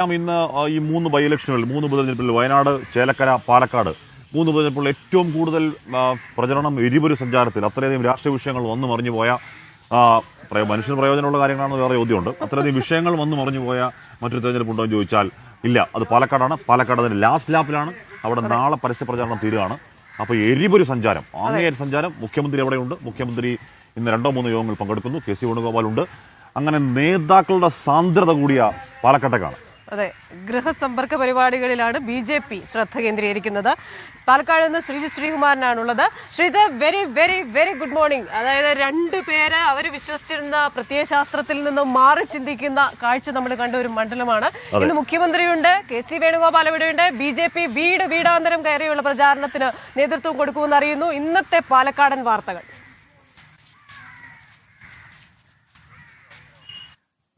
ഇന്ന് ഈ 3 ബൈ ഇലക്ഷനുകളിൽ 3 ഉപതെരഞ്ഞെടുപ്പിൽ വയനാട്, ചേലക്കര, പാലക്കാട് 3 ഉപതെരഞ്ഞെടുപ്പിൽ ഏറ്റവും കൂടുതൽ പ്രചരണം എരിപൊരു സഞ്ചാരത്തിൽ അത്രയധികം രാഷ്ട്രീയ വിഷയങ്ങൾ വന്നു മറിഞ്ഞു പോയ മനുഷ്യന് പ്രയോജനമുള്ള കാര്യങ്ങളാണെന്ന് വേറെ ചോദ്യമുണ്ട്. അത്രയധികം വിഷയങ്ങൾ വന്നു മറിഞ്ഞു പോയ മറ്റൊരു തെരഞ്ഞെടുപ്പുണ്ടോ എന്ന് ചോദിച്ചാൽ ഇല്ല. അത് പാലക്കാടാണ്. പാലക്കാട് അതിന്റെ ലാസ്റ്റ് ലാപ്പിലാണ്. അവിടെ നാളെ പരസ്യ പ്രചാരണം തീരുകയാണ്. അപ്പോൾ എരിപൊരു സഞ്ചാരം, അങ്ങേയറ്റ സഞ്ചാരം. മുഖ്യമന്ത്രി എവിടെയുണ്ട്? മുഖ്യമന്ത്രി ഇന്ന് 2-3 യോഗങ്ങൾ പങ്കെടുക്കുന്നു. KC വേണുഗോപാലുണ്ട്. അങ്ങനെ നേതാക്കളുടെ സാന്ദ്രത കൂടിയ പാലക്കാട്ടേക്കാണ്. അതെ, ഗൃഹസമ്പർക്ക പരിപാടികളിലാണ് BJP ശ്രദ്ധ കേന്ദ്രീകരിക്കുന്നത്. പാലക്കാട് നിന്ന് ശ്രീജിത്ത് ശ്രീകുമാരനാണുള്ളത്. Sreejith, very very very good morning. അതായത് 2 പേര് അവർ വിശ്വസിച്ചിരുന്ന പ്രത്യയശാസ്ത്രത്തിൽ നിന്നും മാറി ചിന്തിക്കുന്ന കാഴ്ച നമ്മൾ കണ്ട ഒരു മണ്ഡലമാണ്. ഇന്ന് മുഖ്യമന്ത്രിയുണ്ട്, KC വേണുഗോപാൽ ഇവിടെയുണ്ട്. BJP വീടാന്തരം കയറിയുള്ള പ്രചാരണത്തിന് നേതൃത്വം കൊടുക്കുമെന്ന് അറിയുന്നു. ഇന്നത്തെ പാലക്കാടൻ വാർത്തകൾ.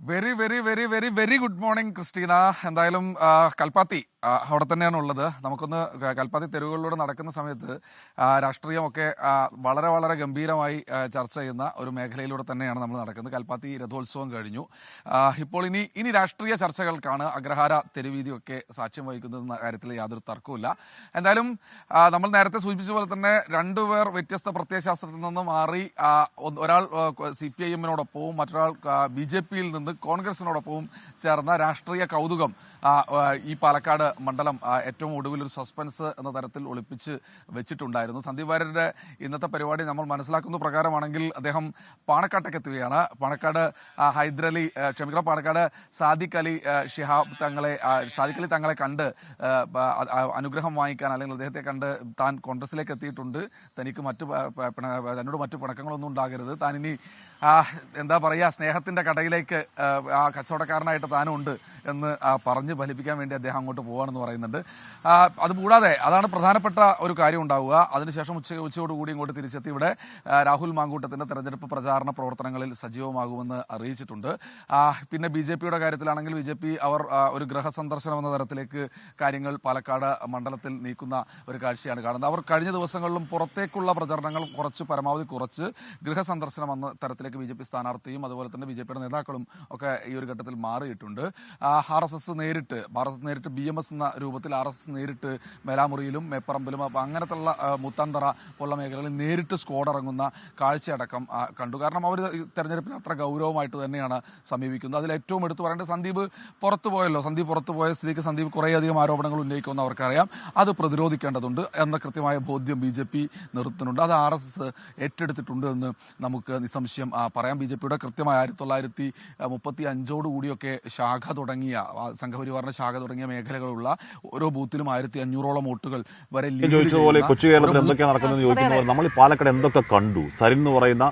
Very very very very very good morning Christina. എന്തായാലും കൽപ്പാത്തി അവിടെ തന്നെയാണ് ഉള്ളത്. നമുക്കൊന്ന് കൽപ്പാത്തി തെരുവുകളിലൂടെ നടക്കുന്ന സമയത്ത് രാഷ്ട്രീയമൊക്കെ വളരെ വളരെ ഗംഭീരമായി ചർച്ച ചെയ്യുന്ന ഒരു മേഖലയിലൂടെ തന്നെയാണ് നമ്മൾ നടക്കുന്നത്. കൽപ്പാത്തി രഥോത്സവം കഴിഞ്ഞു. ഇപ്പോൾ ഇനി രാഷ്ട്രീയ ചർച്ചകൾക്കാണ് അഗ്രഹാര തെരുവീതിയൊക്കെ സാക്ഷ്യം വഹിക്കുന്നതെന്ന കാര്യത്തിൽ യാതൊരു തർക്കവുമില്ല. എന്തായാലും നമ്മൾ നേരത്തെ സൂചിപ്പിച്ച പോലെ തന്നെ 2 പേർ വ്യത്യസ്ത പ്രത്യയശാസ്ത്രത്തിൽ നിന്ന് മാറി, ഒരാൾ CPIM-നോടൊപ്പവും മറ്റൊരാൾ BJP-യിൽ നിന്ന് കോൺഗ്രസിനോടൊപ്പവും ചേർന്ന രാഷ്ട്രീയ കൗതുകം ഈ പാലക്കാട് മണ്ഡലം ഏറ്റവും ഒടുവിൽ ഒരു സസ്പെൻസ് എന്ന തരത്തിൽ ഒളിപ്പിച്ച് വെച്ചിട്ടുണ്ടായിരുന്നു. സന്ദീപ് വാര്യരുടെ ഇന്നത്തെ പരിപാടി നമ്മൾ മനസ്സിലാക്കുന്ന പ്രകാരമാണെങ്കിൽ അദ്ദേഹം പാണക്കാട്ടേക്ക് എത്തുകയാണ്. പാണക്കാട് പാണക്കാട് സാദിഖ് അലി തങ്ങളെ കണ്ട് അനുഗ്രഹം വാങ്ങിക്കാൻ, അല്ലെങ്കിൽ അദ്ദേഹത്തെ കണ്ട് താൻ കോൺഗ്രസിലേക്ക് എത്തിയിട്ടുണ്ട്. തന്നോട് മറ്റു പിണക്കങ്ങളൊന്നും ഉണ്ടാകരുത്, താൻ ഇനി എന്താ പറയുക, സ്നേഹത്തിന്റെ കടയിലേക്ക് ആ കച്ചവടക്കാരനായിട്ട് താനുണ്ട് എന്ന് പറഞ്ഞ് ഫലിപ്പിക്കാൻ വേണ്ടി അദ്ദേഹം അങ്ങോട്ട് പോവാണെന്ന് പറയുന്നുണ്ട്. അതുകൂടാതെ അതാണ് പ്രധാനപ്പെട്ട ഒരു കാര്യം ഉണ്ടാവുക. അതിനുശേഷം ഉച്ചയോടുകൂടി ഇങ്ങോട്ട് തിരിച്ചെത്തി ഇവിടെ രാഹുൽ മാങ്കൂട്ടത്തിന്റെ തെരഞ്ഞെടുപ്പ് പ്രചാരണ പ്രവർത്തനങ്ങളിൽ സജീവമാകുമെന്ന് അറിയിച്ചിട്ടുണ്ട്. പിന്നെ BJP-യുടെ കാര്യത്തിലാണെങ്കിൽ BJP അവർ ഒരു ഗൃഹസന്ദർശനം എന്ന തരത്തിലേക്ക് കാര്യങ്ങൾ പാലക്കാട് മണ്ഡലത്തിൽ നീക്കുന്ന ഒരു കാഴ്ചയാണ് കാണുന്നത്. അവർ കഴിഞ്ഞ ദിവസങ്ങളിലും പുറത്തേക്കുള്ള പ്രചരണങ്ങൾ പരമാവധി കുറച്ച് ഗൃഹസന്ദർശനം എന്ന തരത്തിലേക്ക് BJP സ്ഥാനാർത്ഥിയും അതുപോലെ തന്നെ BJP-യുടെ നേതാക്കളും ഒക്കെ ഈ ഒരു ഘട്ടത്തിൽ മാറിയിട്ടുണ്ട്. RSS നേരിട്ട് BMS എന്ന രൂപത്തിൽ RSS നേരിട്ട് മേലാമുറിയിലും മേപ്പറമ്പിലും അങ്ങനത്തുള്ള മുത്താന്തറ പോലുള്ള മേഖലകളിൽ നേരിട്ട് സ്ക്വാഡ് ഇറങ്ങുന്ന കാഴ്ചയടക്കം കണ്ടു. കാരണം അവർ തെരഞ്ഞെടുപ്പിന് അത്ര ഗൗരവമായിട്ട് തന്നെയാണ് സമീപിക്കുന്നത്. അതിൽ ഏറ്റവും എടുത്തു പറയേണ്ടത് സന്ദീപ് പുറത്തുപോയ സ്ഥിതിക്ക് സന്ദീപ് കുറേയധികം ആരോപണങ്ങൾ ഉന്നയിക്കുമെന്ന് അവർക്കറിയാം. അത് പ്രതിരോധിക്കേണ്ടതുണ്ട് എന്ന കൃത്യമായ ബോധ്യം BJP നിർത്തുന്നുണ്ട്. അത് RSS ഏറ്റെടുത്തിട്ടുണ്ട് എന്ന് നമുക്ക് നിസ്സംശയം പറയാം. BJP-യുടെ കൃത്യമായ 1935 ശാഖ തുടങ്ങിയ സംഘപരിവാറിന്റെ ശാഖ തുടങ്ങിയ മേഖലകളുള്ള ഓരോ ബൂത്തിലും 1500-ഓളം വോട്ടുകൾ വരെ. ചോദിച്ചതുപോലെ കൊച്ചു കേരളത്തിൽ എന്തൊക്കെയാണ് നടക്കുന്നത് ചോദിക്കുന്നവർ നമ്മൾ ഈ പാലക്കാട് എന്തൊക്കെ കണ്ടു? സരിൻ എന്ന് പറയുന്ന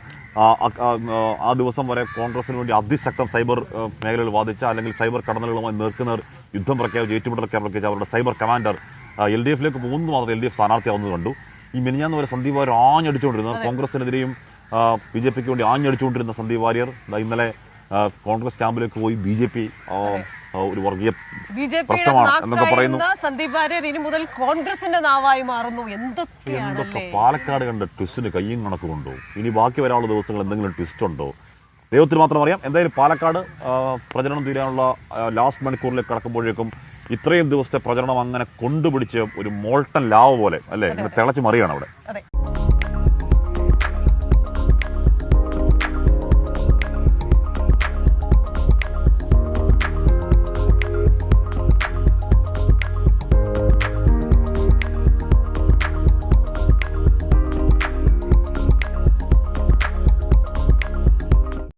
ആ ദിവസം വരെ കോൺഗ്രസിന് വേണ്ടി അതിശക്തം സൈബർ മേഖലകൾ വാദിച്ച, അല്ലെങ്കിൽ സൈബർ കടന്നലുകളുമായി നേർക്കുനേർ യുദ്ധം പ്രഖ്യാപിച്ച, ഏറ്റുമുട്ടൽ പ്രഖ്യാപിച്ച അവരുടെ സൈബർ കമാൻഡർ LDF-ലേക്ക് പോകുന്നു മാത്രം LDF സ്ഥാനാർത്ഥിയാവുന്നത് കണ്ടു. ഈ മിനിഞ്ഞാന്ന് വരെ സന്ദീപ് വാര്യർ ആഞ്ഞടിച്ചുകൊണ്ടിരുന്നത്, കോൺഗ്രസിനെതിരെയും BJP-ക്ക് വേണ്ടി ആഞ്ഞടിച്ചുകൊണ്ടിരുന്ന സന്ദീപ് വാര്യർ ഇന്നലെ കോൺഗ്രസ് ക്യാമ്പിലേക്ക് പോയി BJP ഒരു വർഗീയ പ്രശ്നമാണ് എന്നൊക്കെ പറയുന്നു. സന്ദീപ് വാര്യർ ഇനി മുതൽ കോൺഗ്രസിന്റെ നാവായി മാറുന്നു. എന്തൊക്കെ പാലക്കാട് കണ്ട ട്വിസ്റ്റിന് കയ്യും കണക്കുമുണ്ടോ? ഇനി ബാക്കി വരാനുള്ള ദിവസങ്ങൾ എന്തെങ്കിലും ട്വിസ്റ്റ് ഉണ്ടോ? ദൈവത്തിന് മാത്രം അറിയാം. എന്തായാലും പാലക്കാട് പ്രചരണം തീരാനുള്ള ലാസ്റ്റ് മണിക്കൂറിലേക്ക് കടക്കുമ്പോഴേക്കും ഇത്രയും ദിവസത്തെ പ്രചരണം അങ്ങനെ കൊണ്ടുപിടിച്ച് ഒരു മോൾട്ടൻ ലാവ് പോലെ അല്ലേ, ഇങ്ങനെ തിളച്ച് മറിയാണ് അവിടെ.